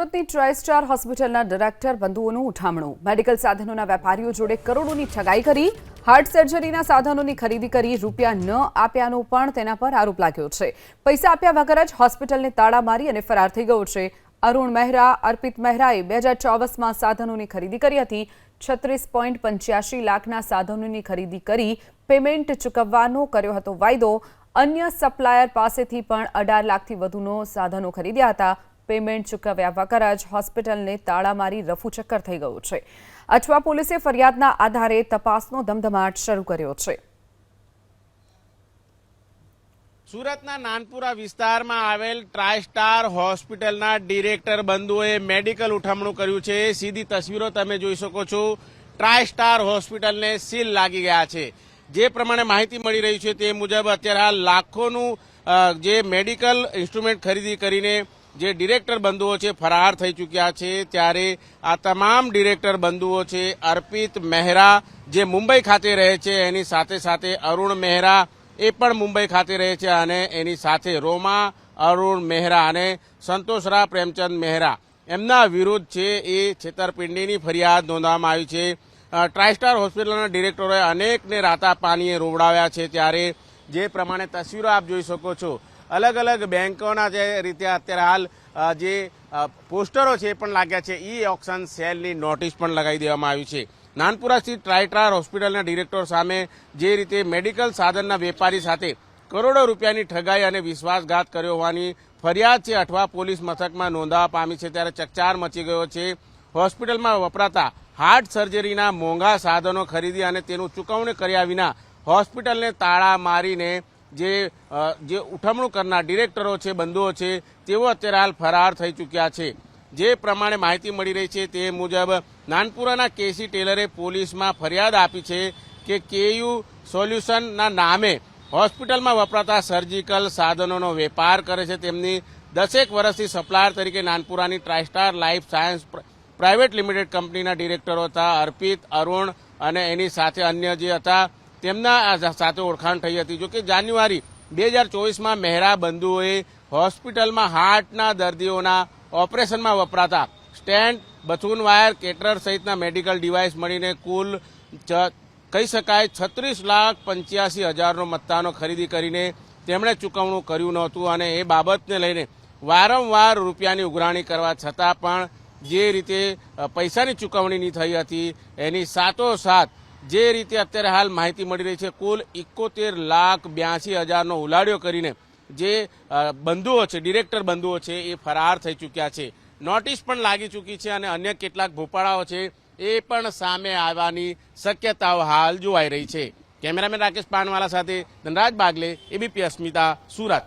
સુરતની ટ્રાઇસ્ટાર હોસ્પિટલના director બંધુઓનું ઉઠામણું। Medical સાધનોના વેપારીઓ જોડે કરોડોની ઠગાઈ કરી, હાર્ટ સર્જરીના સાધનોની ખરીદી કરી રૂપિયા ન આપ્યાનો પણ તેના પર આરોપ લાગ્યો છે। પૈસા આપ્યા વગર જ હોસ્પિટલને તાળા મારી અને ફરાર થઈ ગયો છે। અરુણ મહેરા, અર્પિત મહેરાએ 2024માં સાધનોની ખરીદી કરી હતી। 36.85 લાખના સાધનોની ખરીદી કરી પેમેન્ટ ચૂકવવાનો કર્યો હતો વાયદો। અન્ય સપ્લાયર પાસેથી પણ 18 લાખથી વધુનો સાધનો ખરીદ્યા હતા। પેમેન્ટ ચૂકવ્યા વગર જ હોસ્પિટલને તાળા મારી રફુચક્કર થઈ ગયું છે। અઠવા પોલીસે ફરિયાદના આધારે તપાસનો ધમધમાટ શરૂ કર્યો છે। સુરતના નાનપુરા વિસ્તારમાં આવેલ ટ્રાઇસ્ટાર હોસ્પિટલના ડિરેક્ટર બંધુઓએ મેડિકલ ઉઠામણું કર્યું છે। સીધી તસવીરો તમે જોઈ શકો છો। ટ્રાઇસ્ટાર હોસ્પિટલને સીલ લાગી ગયા છે। જે પ્રમાણે માહિતી મળી રહી છે તે મુજબ અત્યારે હાલ લાખોનું જે મેડિકલ ઇન્સ્ટ્રુમેન્ટ ખરીદી કરીને જે ડિરેક્ટર બંધુઓ છે ફરાર થઈ ચૂક્યા છે। ત્યારે આ તમામ ડિરેક્ટર બંધુઓ છે અર્પિત મહેરા જે મુંબઈ ખાતે રહે છે, એની સાથે સાથે અરુણ મહેરા એ પણ મુંબઈ ખાતે રહે છે, અને એની સાથે રોમા અરુણ મહેરા અને સંતોષરા પ્રેમચંદ મહેરા એમના વિરુદ્ધ છે એ છેતરપિંડીની ફરિયાદ નોંધવામાં આવી છે। ટ્રાઇસ્ટાર હોસ્પિટલના ડિરેક્ટરોએ અનેકને રાતા પાણીએ રોવડાવ્યા છે। ત્યારે જે પ્રમાણે તસવીરો આપ જોઈ શકો છો, અલગ અલગ બેંકોના જે રીતે અત્યારે હાલ જે પોસ્ટરો છે એ પણ લાગ્યા છે। ઈ ઓક્શન સેલની નોટિસ પણ લગાવી દેવામાં આવી છે। નાનપુરા સ્થિત ટ્રાઇસ્ટાર હોસ્પિટલના ડિરેક્ટર સામે જે રીતે મેડિકલ સાધનના વેપારી સાથે કરોડો રૂપિયાની ઠગાઈ અને વિશ્વાસઘાત કર્યો હોવાની ફરિયાદ છે અઠવા પોલીસ મથકમાં નોંધવા પામી છે। ત્યારે ચકચાર મચી ગયો છે। હોસ્પિટલમાં વપરાતા હાર્ટ સર્જરીના મોંઘા સાધનો ખરીદી અને તેનું ચૂકવણી કર્યા વિના હોસ્પિટલને તાળા મારીને જે ઉઠમણું કરનાર ડિરેક્ટરો છે, બંધુઓ છે, તેઓ અત્યારે હાલ ફરાર થઈ ચૂક્યા છે। જે પ્રમાણે માહિતી મળી રહી છે તે મુજબ નાનપુરાના કેસી ટેલરે પોલીસમાં ફરિયાદ આપી છે કે કેયુ સોલ્યુશનના નામે હોસ્પિટલમાં વપરાતા સર્જિકલ સાધનોનો વેપાર કરે છે। તેમની 10 વર્ષથી સપ્લાયર તરીકે નાનપુરાની ટ્રાઇસ્ટાર લાઇફ સાયન્સ પ્રાઇવેટ લિમિટેડ કંપનીના ડિરેક્ટરો હતા અર્પિત, અરુણ અને એની સાથે અન્ય જે હતા તેમના સાથે ઓળખાણ થઈ હતી। જોકે જાન્યુઆરી 2024માં મહેરા બંધુઓએ હોસ્પિટલમાં હાર્ટના દર્દીઓના ઓપરેશનમાં વપરાતા સ્ટેન્ટ, બથૂન વાયર, કેટરર સહિતના મેડિકલ ડિવાઇસ મળીને કુલ કહી શકાય 36,85,000નો મત્તાનો ખરીદી કરીને તેમણે ચૂકવણું કર્યું નહોતું, અને એ બાબતને લઈને વારંવાર રૂપિયાની ઉઘરાણી કરવા છતાં પણ જે રીતે પૈસાની ચૂકવણી નહીં થઈ હતી એની સાથોસાથ જે રીતે અત્યારે હાલ માહિતી મળી રહી છે કુલ 71,82,000નો ઉલાળ્યો કરીને જે બંધુઓ છે, ડિરેક્ટર બંધુઓ છે એ ફરાર થઈ ચૂક્યા છે। નોટિસ પણ લાગી ચૂકી છે અને અન્ય કેટલાક ભોપાળાઓ છે એ પણ સામે આવવાની શક્યતાઓ હાલ જોવાઈ રહી છે। કેમેરામેન રાકેશ પાનવાલા સાથે ધનરાજ બાગલે, એબીપી અસ્મિતા, સુરત।